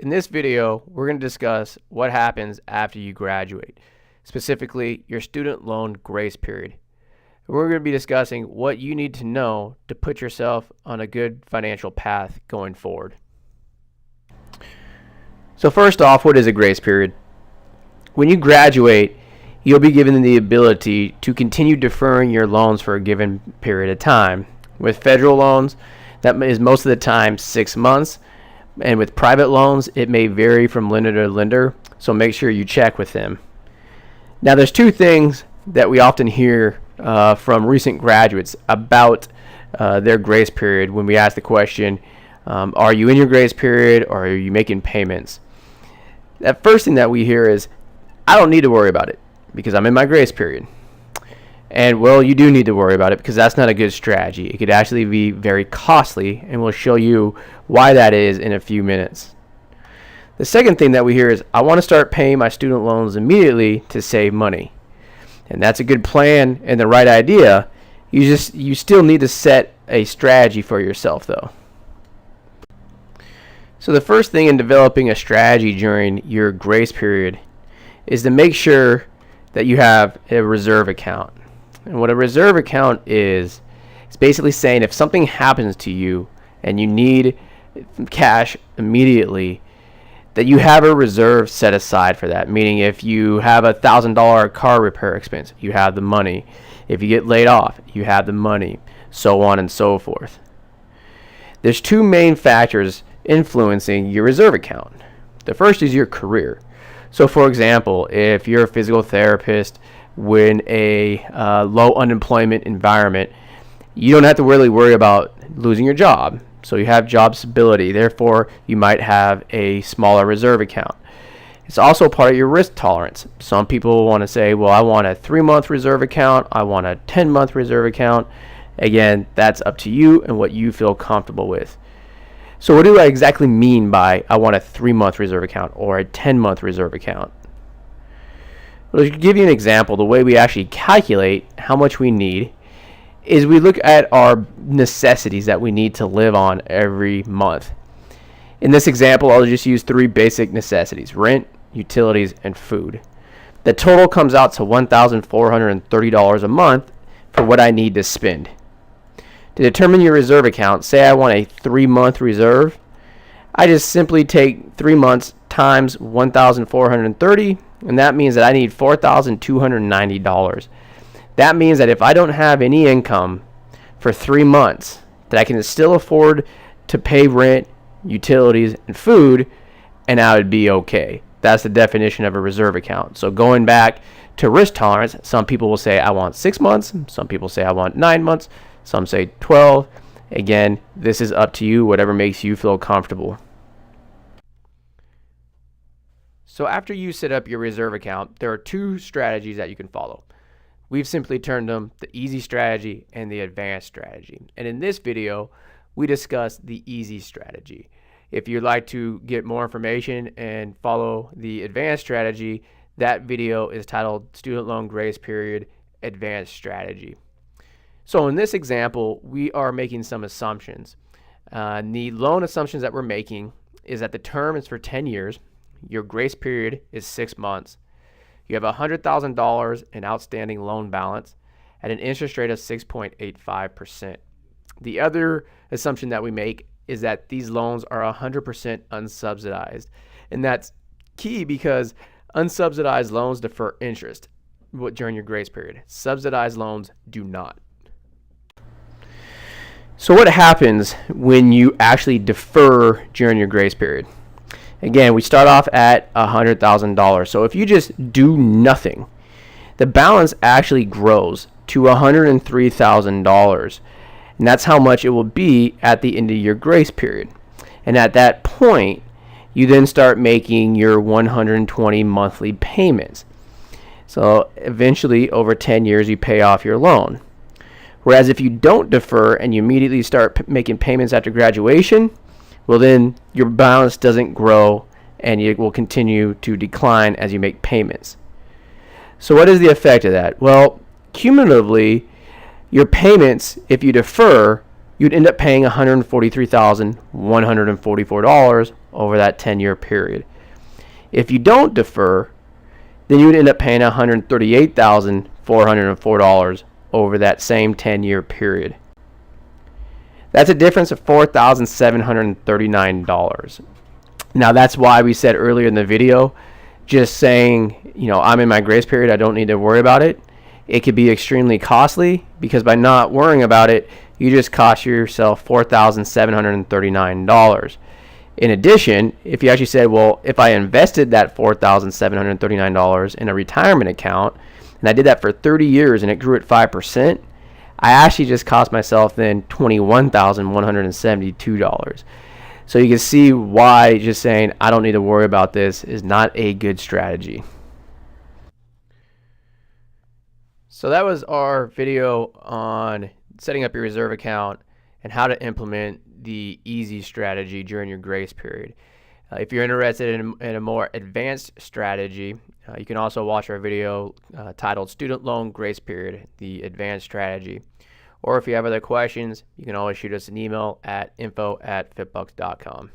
In this video, we're going to discuss what happens after you graduate, specifically your student loan grace period. We're going to be discussing what you need to know to put yourself on a good financial path going forward. So first off, what is a grace period? When you graduate, you'll be given the ability to continue deferring your loans for a given period of time. With federal loans, that is most of the time 6 months. And with private loans, it may vary from lender to lender, so make sure you check with them. Now, there's two things that we often hear from recent graduates about their grace period when we ask the question, are you in your grace period or are you making payments? That first thing that we hear is, I don't need to worry about it because I'm in my grace period. And well, you do need to worry about it because that's not a good strategy. It could actually be very costly, and we'll show you why that is in a few minutes. The second thing that we hear is, I want to start paying my student loans immediately to save money. And that's a good plan and the right idea. You still need to set a strategy for yourself though. So the first thing in developing a strategy during your grace period is to make sure that you have a reserve account. And what a reserve account is, it's basically saying if something happens to you and you need cash immediately, that you have a reserve set aside for that. Meaning if you have $1,000 car repair expense, you have the money. If you get laid off, you have the money, so on and so forth. There's two main factors influencing your reserve account. The first is your career. So for example, if you're a physical therapist in a low unemployment environment, you don't have to really worry about losing your job. So you have job stability. Therefore, you might have a smaller reserve account. It's also part of your risk tolerance. Some people want to say, well, I want a 3-month reserve account. I want a 10-month reserve account. Again, that's up to you and what you feel comfortable with. So what do I exactly mean by I want a 3-month reserve account or a 10-month reserve account? Well, to give you an example, the way we actually calculate how much we need is we look at our necessities that we need to live on every month. In this example, I'll just use 3 basic necessities: rent, utilities, and food. The total comes out to $1,430 a month for what I need to spend. To determine your reserve account, say I want a 3-month reserve, I just simply take 3 months times 1,430, and that means that I need $4,290. That means that if I don't have any income for 3 months, that I can still afford to pay rent, utilities, and food, and I would be okay. That's the definition of a reserve account. So going back to risk tolerance, some people will say I want 6 months, some people say I want 9 months, some say 12. Again, this is up to you, whatever makes you feel comfortable. So after you set up your reserve account, there are 2 strategies that you can follow. We've simply termed them the easy strategy and the advanced strategy. And in this video, we discuss the easy strategy. If you'd like to get more information and follow the advanced strategy, that video is titled Student Loan Grace Period Advanced Strategy. So in this example, we are making some assumptions. The loan assumptions that we're making is that the term is for 10 years. Your grace period is 6 months. You have $100,000 in outstanding loan balance at an interest rate of 6.85%. The other assumption that we make is that these loans are 100% unsubsidized. And that's key because unsubsidized loans defer interest during your grace period. Subsidized loans do not. So what happens when you actually defer during your grace period? Again, we start off at $100,000. So if you just do nothing, the balance actually grows to $103,000. And that's how much it will be at the end of your grace period. And at that point, you then start making your 120 monthly payments. So eventually, over 10 years, you pay off your loan. Whereas if you don't defer and you immediately start making payments after graduation, well then your balance doesn't grow and it will continue to decline as you make payments. So what is the effect of that? Well, cumulatively, your payments, if you defer, you'd end up paying $143,144 over that 10-year period. If you don't defer, then you would end up paying $138,404 over that same 10-year period. That's a difference of $4,739. Now that's why we said earlier in the video, just saying, I'm in my grace period, I don't need to worry about it. It could be extremely costly, because by not worrying about it, you just cost yourself $4,739. In addition, if you actually said, well, if I invested that $4,739 in a retirement account, and I did that for 30 years and it grew at 5%, I actually just cost myself then $21,172. So you can see why just saying I don't need to worry about this is not a good strategy. So that was our video on setting up your reserve account and how to implement the easy strategy during your grace period. If you're interested in a more advanced strategy, you can also watch our video titled Student Loan Grace Period, the Advanced Strategy. Or if you have other questions, you can always shoot us an email at info@fitbucks.com.